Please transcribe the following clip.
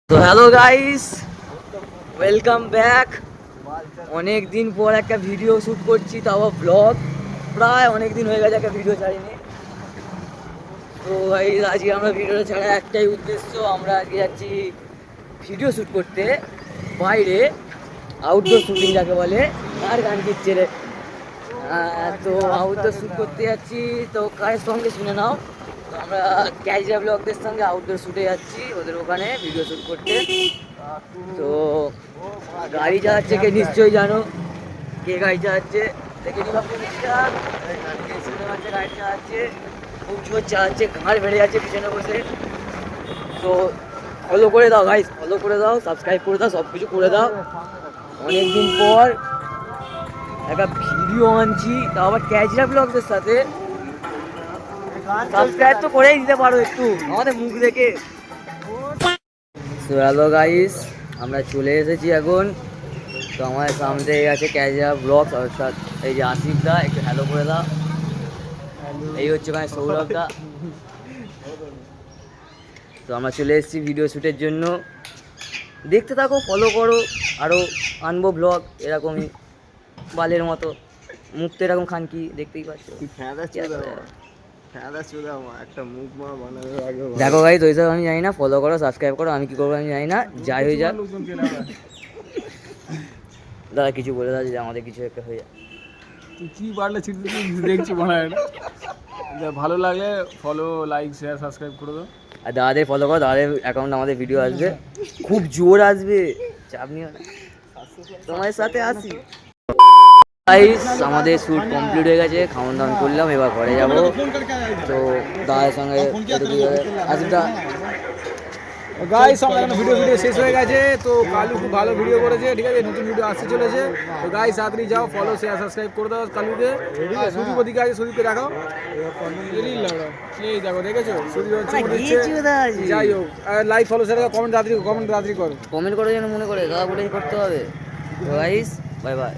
তো hello guys, welcome back. অনেক দিন পর একটা ভিডিও শ্যুট করছি, তাও ব্লগ। প্রায় অনেক দিন হয়ে গেছে একটা ভিডিও ছাড়িনি। তো গাইস, আজকে আমরা ভিডিওটা ছাড়া একটাই উদ্দেশ্য, আমরা আজকে যাচ্ছি ভিডিও শ্যুট করতে বাইরে, আউটডোর শ্যুটিং যাকে বলে। আর গান কিচ্ছে রে। তো আউটডোর শ্যুট করতে যাচ্ছি, তো কারের সঙ্গে শুনে নাও। তো আমরা ক্যাজুয়াল ব্লগদের সঙ্গে আউটডোর শ্যুটে যাচ্ছি, ওদের ওখানে ভিডিও শ্যুট করতে। তো গাড়ি চালাচ্ছে কে নিশ্চয়ই জানো, কে গাড়ি চালাচ্ছে দেখে নিলাম। গাড়ি চালাচ্ছে, খুব জোর চালাচ্ছে, ঘাড় বেড়ে যাচ্ছে পিছনে বসে। তো ফলো করে দাও গাইস, ফলো করে দাও, সাবস্ক্রাইব করে দাও, সব কিছু করে দাও। অনেকদিন পর একটা ভিডিও আনছি, তা আবার ক্যাজরা ব্লগদের সাথে। সাবস্ক্রাইব তো করেই দিতে পারো একটু আমাদের মুখ দেখে। তো হ্যালো গাইস, আমরা চলে এসেছি এখন। তো আমাদের সামনে আছে ক্যাজরা ব্লগ, অর্থাৎ এই যে আসিফ দা, একটু হ্যালো করে দাও। এই হচ্ছে মানে সৌরভ দা। তো আমরা চলে এসেছি ভিডিও শ্যুটের জন্য, দেখতে থাকো, ফলো করো। আরও আনবো ব্লগ এরকমই বালের মতো। মুখ তো এরকম খানকি, দেখতেই পাচ্ছ। দেখো গাইস, ওইসব আমি জানি না, ফলো করো, সাবস্ক্রাইব করো। আমি কি করবো আমি জানি না, যাই হয়ে যাক। দাদা কিছু বলে দাও, যে আমাদের কিছু একটা হয়ে যায়। তুই কি পারলে দেখছি মনে হয় না। ভালো লাগলে ফলো, লাইক, শেয়ার, সাবস্ক্রাইব করে দাও। আর দাদাদের ফলো করো, দাদাদের অ্যাকাউন্টে আমাদের ভিডিও আসবে, খুব জোর আসবে, চাপ নিও না, তোমাদের সাথে আসি। গাইস, আমাদের শ্যুট কমপ্লিট হয়ে গেছে, খাওয়ান দাওয়ান করলাম, এবার ঘরে যাব। তো দাদার সঙ্গে আসিফদা। গাইস, আমার এখন ভিডিও শেষ হয়ে গেছে। তো কালু খুব ভালো ভিডিও করেছে, ঠিক আছে। নতুন ভিডিও আসতে চলেছে। তো গাইস, তাড়াতাড়ি যাও, ফলো, শেয়ার, সাবস্ক্রাইব করে দাও কালুকে। সুদীপ ওদিকে আছে, সুদীপকে দেখাও। এই দেখো, দেখেছো সুদীপ হচ্ছে। যাই হোক, লাইক, ফলো, শেয়ার, কমেন্ট তাড়াতাড়ি করো। কমেন্ট করার জন্য মনে করে দাদা বলেই করতে হবে। তো গাইস, বাই বাই।